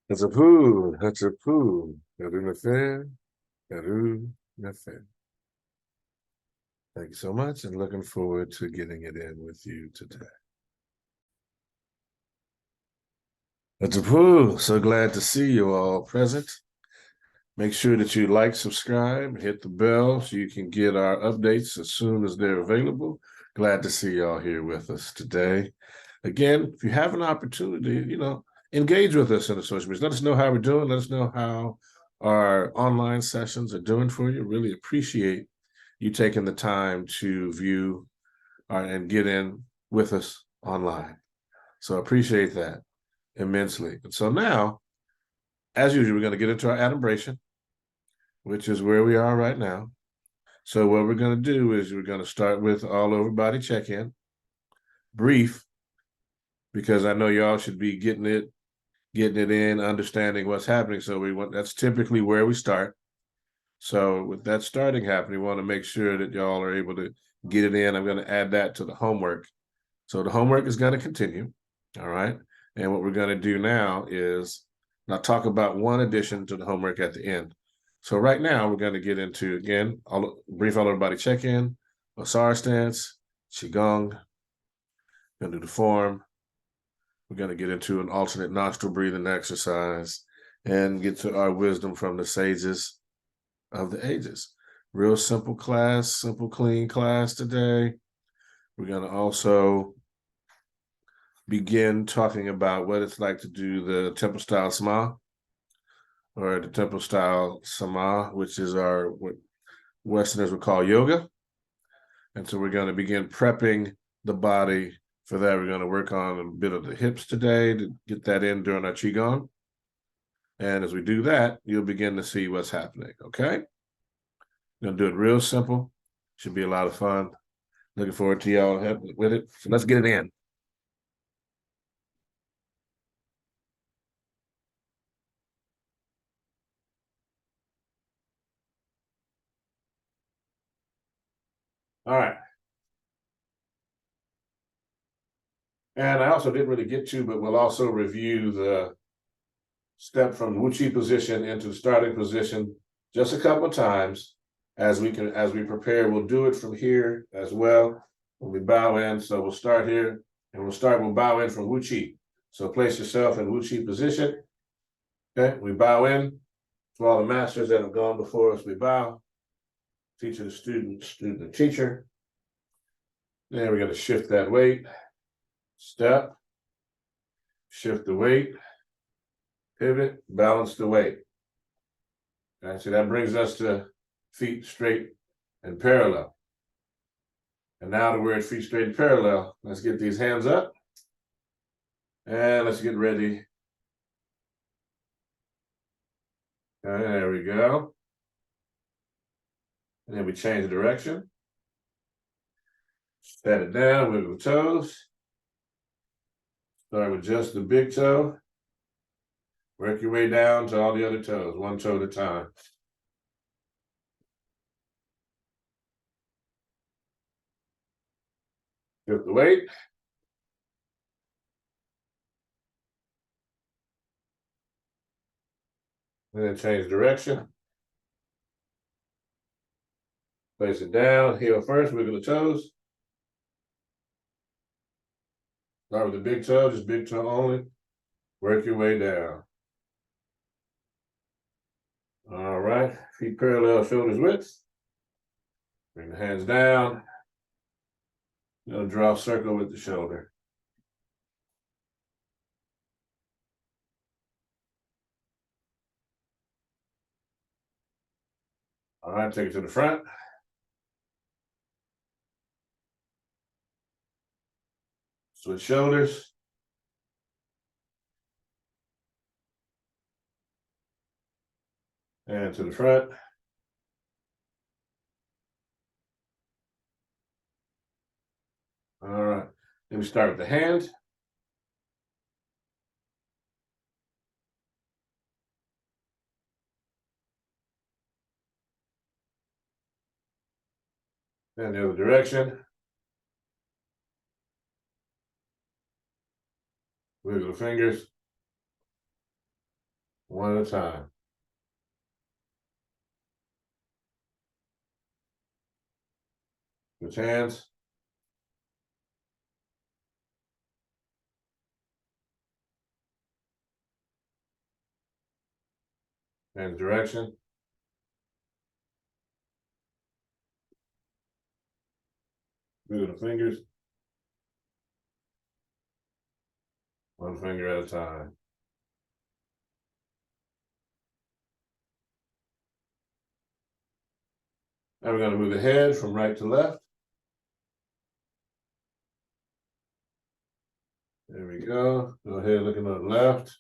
That's a poo. That's a poo. Adumbration. Adumbration. Thank you so much, and looking forward to getting it in with you today. That's a poo. So glad to see you all present. Make sure that you like, subscribe, hit the bell so you can get our updates as soon as they're available. Glad to see y'all here with us today. Again, if you have an opportunity, engage with us in the social media. Let us know how we're doing. Let us know how our online sessions are doing for you. Really appreciate you taking the time to view and get in with us online. So I appreciate that immensely. And so now, as usual, we're going to get into our adumbration, which is where we are right now. So what we're going to do is we're going to start with all over body check-in, brief, because I know y'all should be getting it in, understanding what's happening. So that's typically where we start. So with that starting happening, we want to make sure that y'all are able to get it in. I'm going to add that to the homework. So the homework is going to continue, all right? And what we're going to do now is now talk about one addition to the homework at the end. So right now, we're going to get into, again, brief all over body check-in, Asar Stance, Qigong, going to do the form. We're going to get into an alternate nostril breathing exercise and get to our wisdom from the sages of the ages. Real simple class, simple, clean class today. We're going to also begin talking about what it's like to do the temple style sama, or the temple style sama, which is what Westerners would call yoga. And so we're going to begin prepping the body for that. We're going to work on a bit of the hips today to get that in during our Qigong. And as we do that, you'll begin to see what's happening, okay? We're going to do it real simple. Should be a lot of fun. Looking forward to y'all helping with it. So let's get it in. All right. And I also didn't really get to, but we'll also review the step from Wuchi position into the starting position just a couple of times as we prepare. We'll do it from here as well when we bow in. So we'll start here and we'll bow in from Wuchi. So place yourself in Wuchi position. Okay, we bow in. To all the masters that have gone before us, we bow. Teacher to student, student to teacher. Then we're going to shift that weight. Step. Shift the weight. Pivot. Balance the weight. Okay, so that brings us to feet straight and parallel. And now that we're at feet straight and parallel, let's get these hands up. And let's get ready. Okay, there we go. And then we change the direction. Set it down, wiggle the toes. Start with just the big toe. Work your way down to all the other toes, one toe at a time. Shift the weight. And then change direction. Place it down, heel first, wiggle the toes. Start with the big toe, just big toe only. Work your way down. All right, feet parallel, shoulders width. Bring the hands down. You're gonna draw a circle with the shoulder. All right, take it to the front. Switch shoulders. And to the front. All right, then we start with the hand. And the other direction. Wiggle the fingers. one at a time. Switch hands. Change direction. Move the fingers. One finger at a time. Now we're going to move the head from right to left. There we go. Go ahead, looking on the left,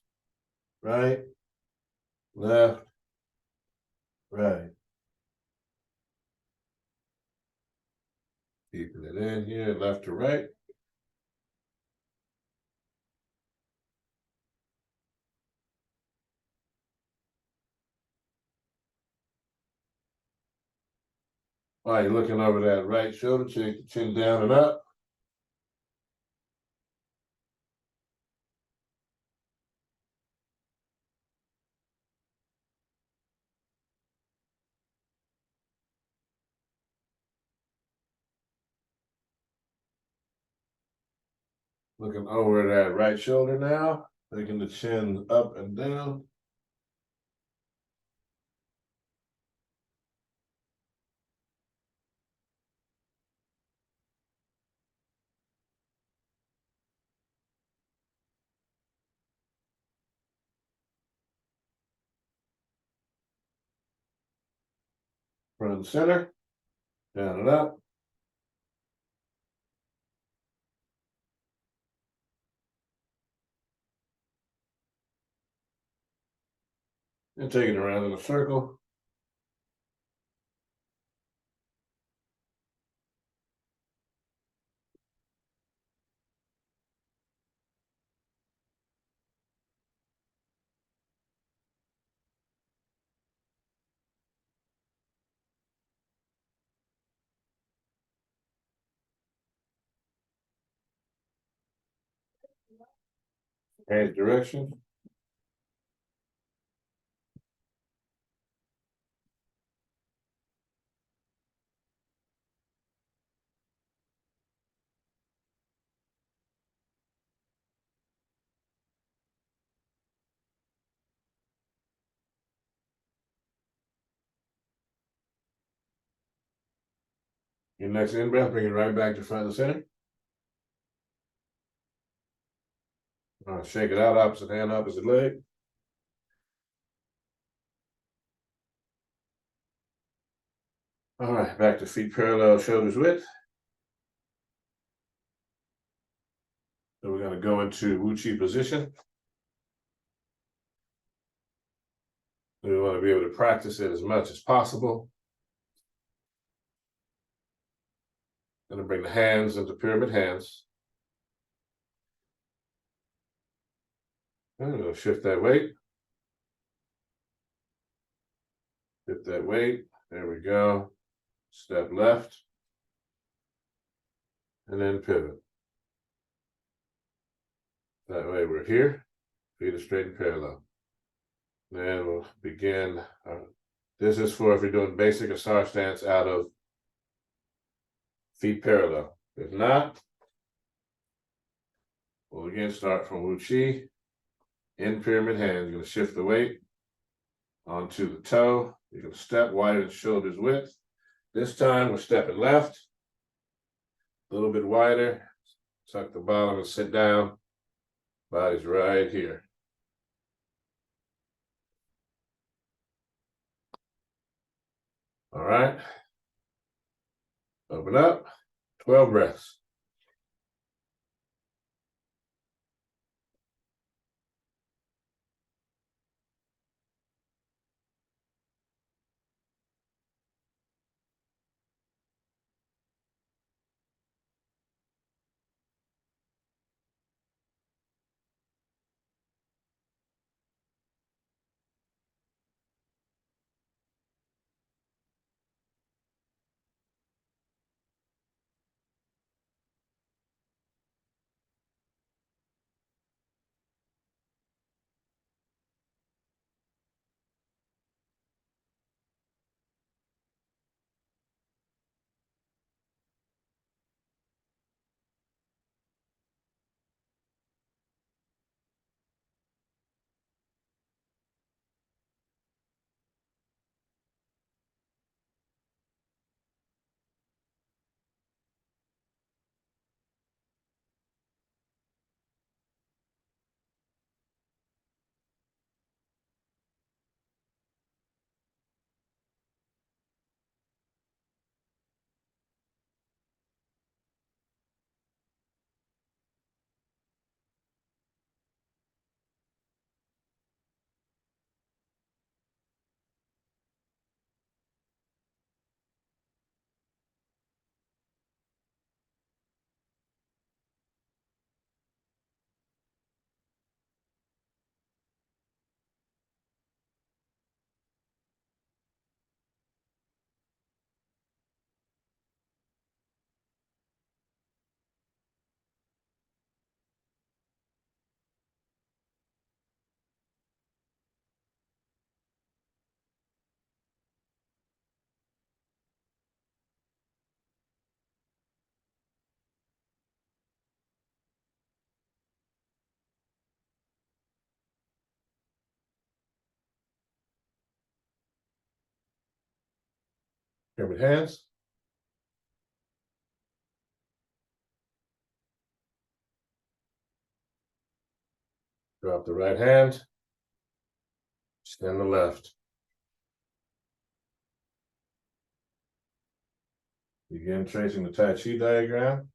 right, left, right. Keeping it in here, left to right. While you're looking over that right shoulder, take the chin down and up. Looking over that right shoulder now, taking the chin up and down. Front and center, down and up. And take it around in a circle. Change direction. Your next in breath, bring it right back to front and center. Shake it out, opposite hand, opposite leg. All right, back to feet parallel, shoulders width. So we're going to go into Wu Chi position. We want to be able to practice it as much as possible. Going to bring the hands into pyramid hands. I'm going to shift that weight. Shift that weight. There we go. Step left. And then pivot. That way we're here. Feet are straight and parallel. Then we'll begin. This is for if you're doing basic Asar stance out of feet parallel. If not, we'll again start from Wu Chi. In pyramid hands, you're going to shift the weight onto the toe. You're going to step wider than shoulders width. This time we're stepping left, a little bit wider. Tuck the bottom and sit down. Body's right here. All right. Open up. 12 breaths. Pyramid hands. Drop the right hand. Extend the left. Begin tracing the Tai Chi diagram.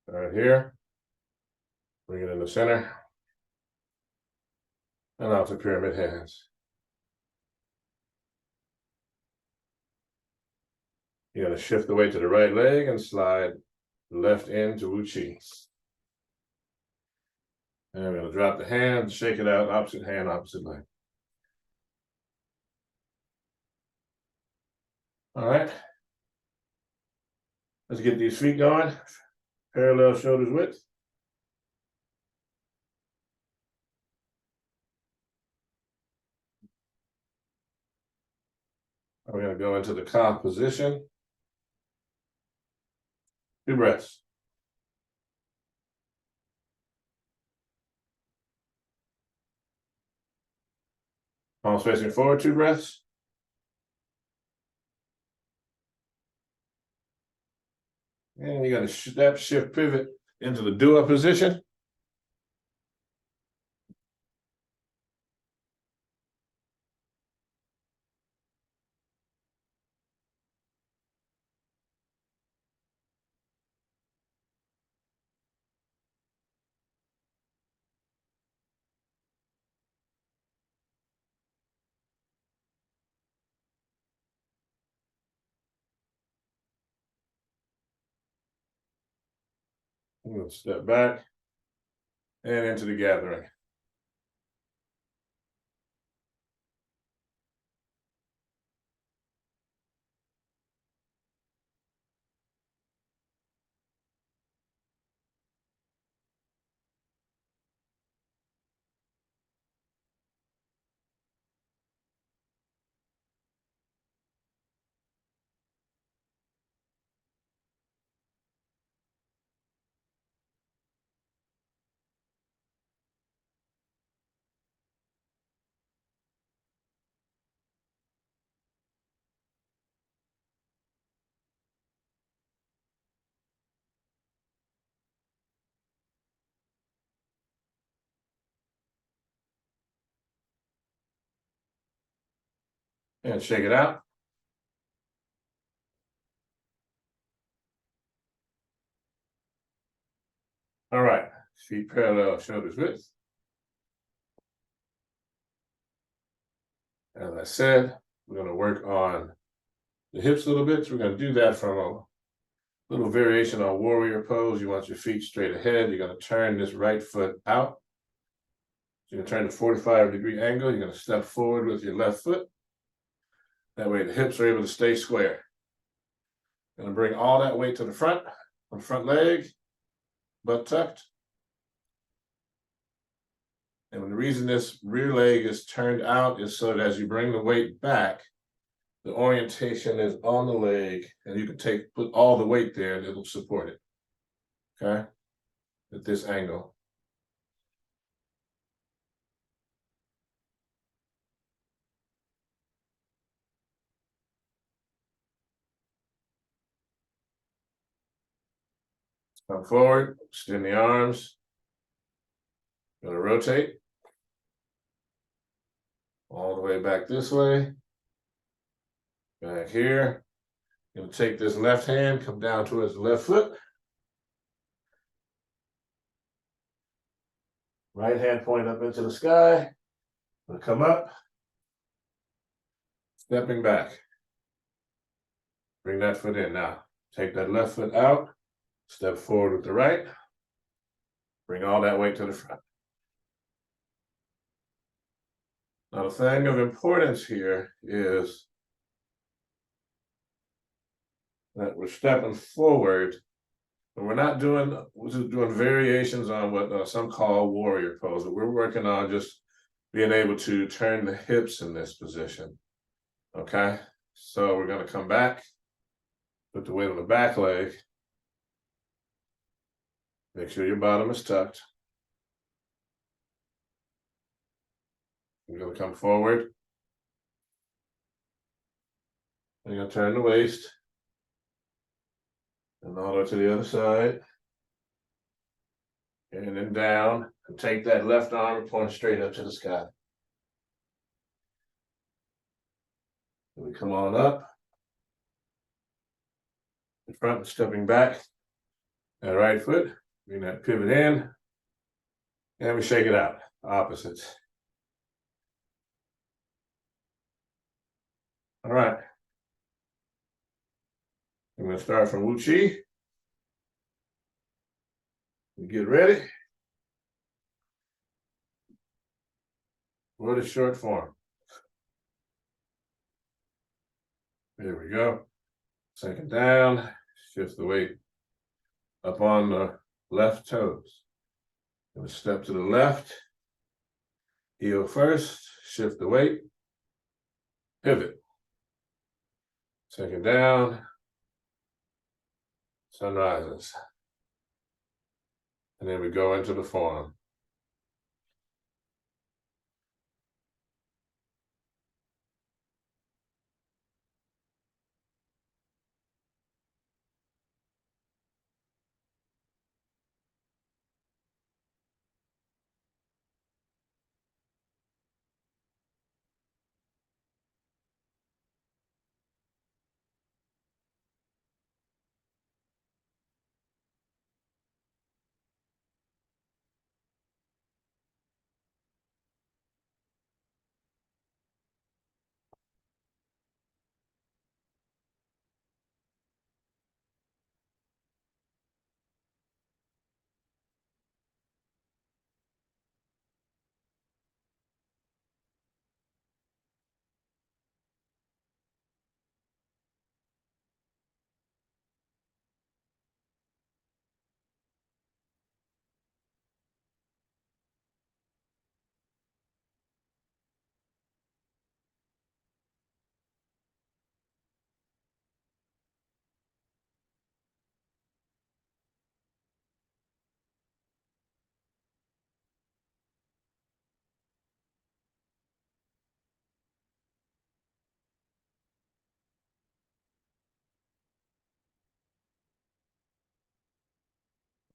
Right here. Bring it in the center. And out to pyramid hands. You're going to shift the weight to the right leg and slide left into Wu Chi. And we're going to drop the hand, shake it out, opposite hand, opposite leg. All right. Let's get these feet going. Parallel shoulders width. We're going to go into the calf position. 2 breaths. Palms facing forward, 2 breaths. And you're going to step, shift, pivot into the dua position. I'm going to step back and into the gathering. And shake it out. All right, feet parallel, shoulders width. As I said, we're going to work on the hips a little bit. So we're going to do that from a little variation on warrior pose. You want your feet straight ahead. You're going to turn this right foot out. So you're going to turn to 45-degree angle. You're going to step forward with your left foot. That way the hips are able to stay square. Going to bring all that weight to the front, on the front leg, butt tucked. And the reason this rear leg is turned out is so that as you bring the weight back, the orientation is on the leg, and you can put all the weight there and it'll support it. Okay? At this angle. Come forward, extend the arms. Gonna rotate. All the way back this way. Back here. Gonna take this left hand, come down towards the left foot. Right hand point up into the sky. Gonna come up. Stepping back. Bring that foot in now. Take that left foot out. Step forward with the right. Bring all that weight to the front. Now, the thing of importance here is that we're stepping forward, but we're just doing variations on what some call warrior pose. But we're working on just being able to turn the hips in this position. Okay, so we're going to come back, put the weight on the back leg. Make sure your bottom is tucked. You're going to come forward. You're going to turn the waist. And all the way to the other side. And then down. And take that left arm and point straight up to the sky. And we come on up. In front, stepping back. That right foot. Bring that pivot in. And we shake it out. Opposites. All right. I'm going to start from Wu Chi. Get ready. What is short form? There we go. Second down. Shift the weight up on the left toes. Going to step to the left. Heel first. Shift the weight. Pivot. Second down. Sunrises. And then we go into the form.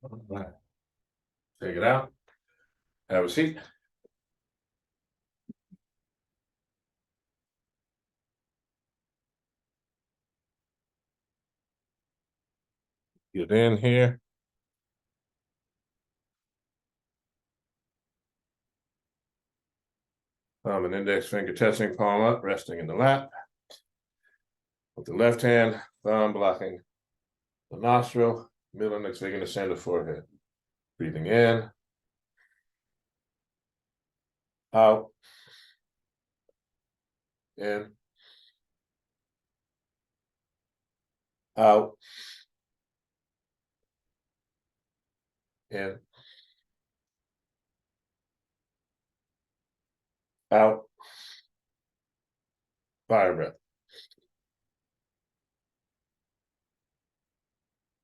All right. Take it out. Have a seat. Get in here. Thumb and index finger touching, palm up, resting in the lap. With the left hand, thumb blocking the nostril, middle index finger to center forehead. Breathing in, out, in, out, in, out. Fire breath.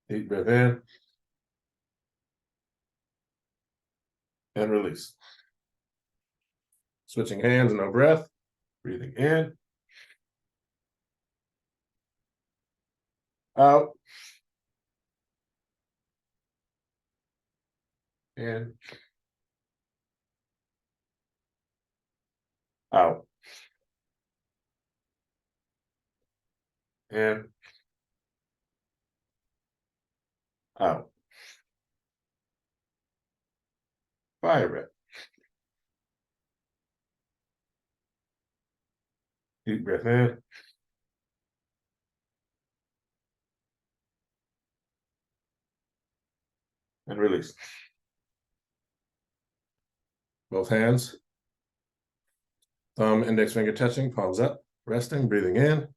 Deep breath in and release. Switching hands, no breath. Breathing in, out, in, out, in, out. Fire breath. Deep breath in. And release. Both hands. Thumb, index finger touching, palms up, resting, breathing in.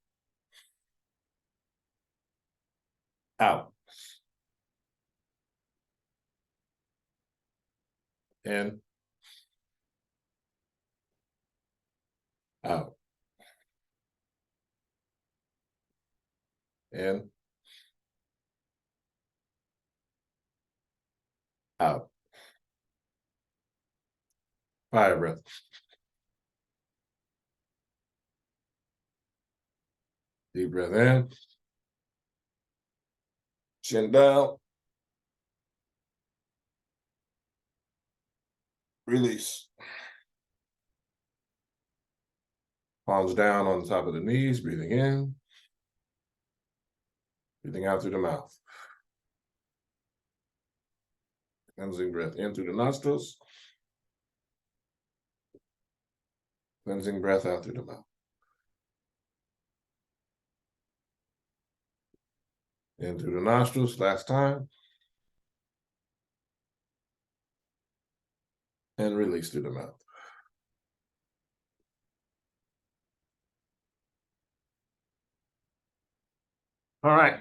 Out. In. Out. In. Out. Fire breath. Deep breath in. Chin down. Release. Palms down on the top of the knees, breathing in. Breathing out through the mouth. Cleansing breath in through the nostrils. Cleansing breath out through the mouth. In through the nostrils, last time. And release through the mouth. All right,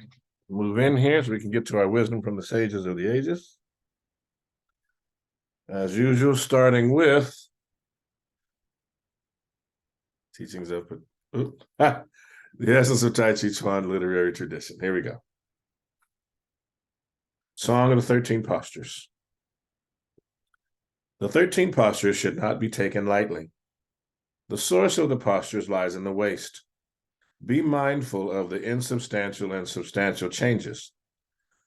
move in here so we can get to our wisdom from the sages of the ages. As usual, starting with teachings of the essence of Tai Chi Chuan literary tradition. Here we go. Song of the 13 Postures. The 13 postures should not be taken lightly. The source of the postures lies in the waist. Be mindful of the insubstantial and substantial changes.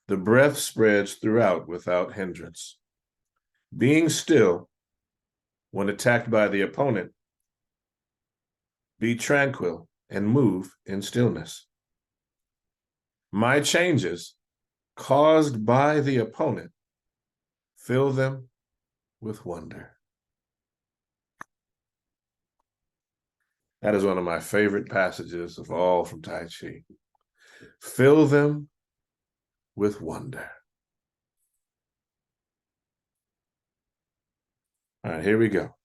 The breath spreads throughout without hindrance. Being still when attacked by the opponent, be tranquil and move in stillness. My changes caused by the opponent, fill them with wonder. That is one of my favorite passages of all from Tai Chi. Fill them with wonder. All right, here we go.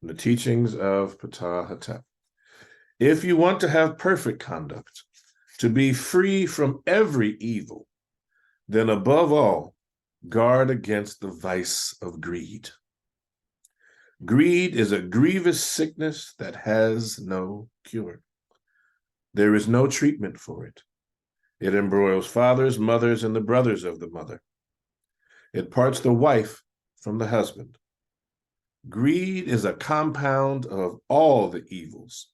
The teachings of Ptah Hotep. If you want to have perfect conduct, to be free from every evil, then above all, guard against the vice of greed. Greed is a grievous sickness that has no cure. There is no treatment for it. It embroils fathers, mothers, and the brothers of the mother. It parts the wife from the husband. Greed is a compound of all the evils.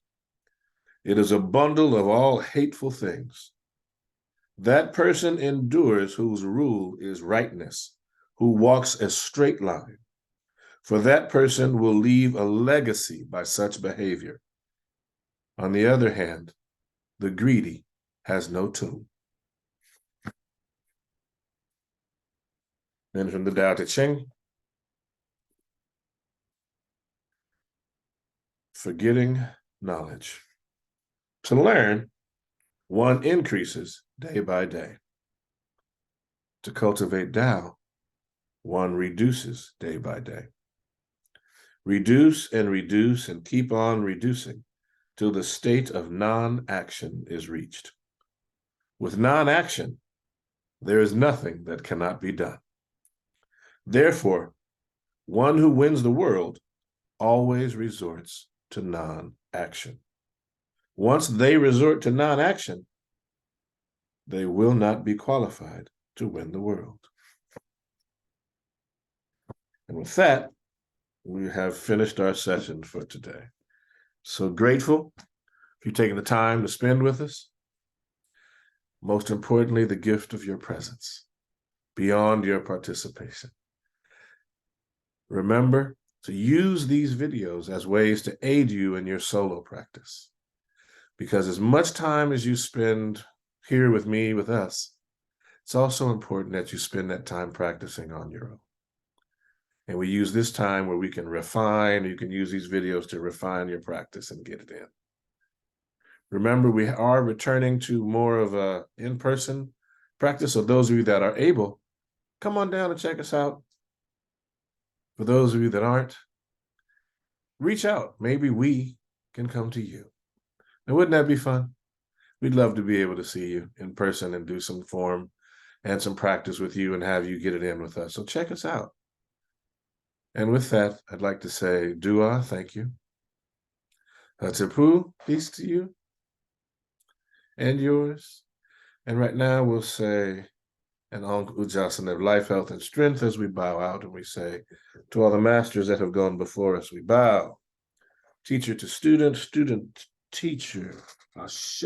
It is a bundle of all hateful things. That person endures whose rule is rightness, who walks a straight line. For that person will leave a legacy by such behavior. On the other hand, the greedy has no tomb. Then from the Tao Te Ching, forgetting knowledge. To learn, one increases day by day. To cultivate Tao, one reduces day by day. Reduce and keep on reducing till the state of non-action is reached. With non-action, there is nothing that cannot be done. Therefore, one who wins the world always resorts to non-action. Once they resort to non-action, they will not be qualified to win the world. And with that, we have finished our session for today. So grateful for you taking the time to spend with us. Most importantly, the gift of your presence beyond your participation. Remember to use these videos as ways to aid you in your solo practice. Because as much time as you spend here with me, with us, it's also important that you spend that time practicing on your own. And we use this time where we can refine. You can use these videos to refine your practice and get it in. Remember, we are returning to more of a in-person practice. So those of you that are able, come on down and check us out. For those of you that aren't, reach out. Maybe we can come to you. And wouldn't that be fun? We'd love to be able to see you in person and do some form and some practice with you and have you get it in with us. So check us out. And with that, I'd like to say dua, thank you. Tapu, peace to you and yours. And right now we'll say an Ankh Ujjasan of life, health, and strength as we bow out, and we say to all the masters that have gone before us, we bow. Teacher to student, student to teacher, Ashe.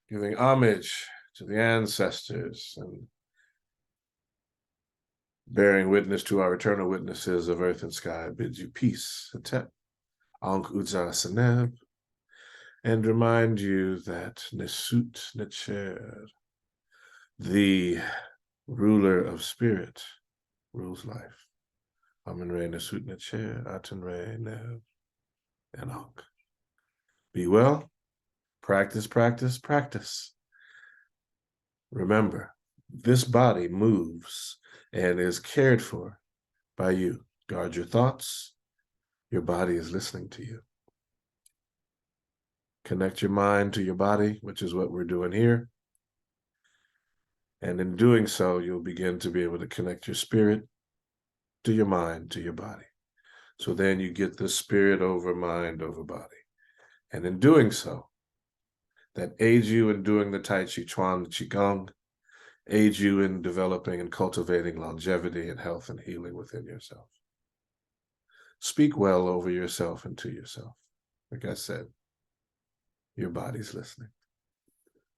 Giving homage to the ancestors and bearing witness to our eternal witnesses of earth and sky, bids you peace, Atep, Ankh Ujjasaneb, and remind you that Nesut Necher, the ruler of spirit, rules life. Amen Re Nesut Necher, Aten Re Nev, and Ankh. Be well, practice, practice, practice. Remember, this body moves and is cared for by you. Guard your thoughts. Your body is listening to you. Connect your mind to your body, which is what we're doing here. And in doing so, you'll begin to be able to connect your spirit to your mind, to your body. So then you get the spirit over mind over body. And in doing so, that aids you in doing the Tai Chi Chuan, the Qigong, aids you in developing and cultivating longevity and health and healing within yourself. Speak well over yourself and to yourself. Like I said, your body's listening.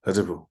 Tapu.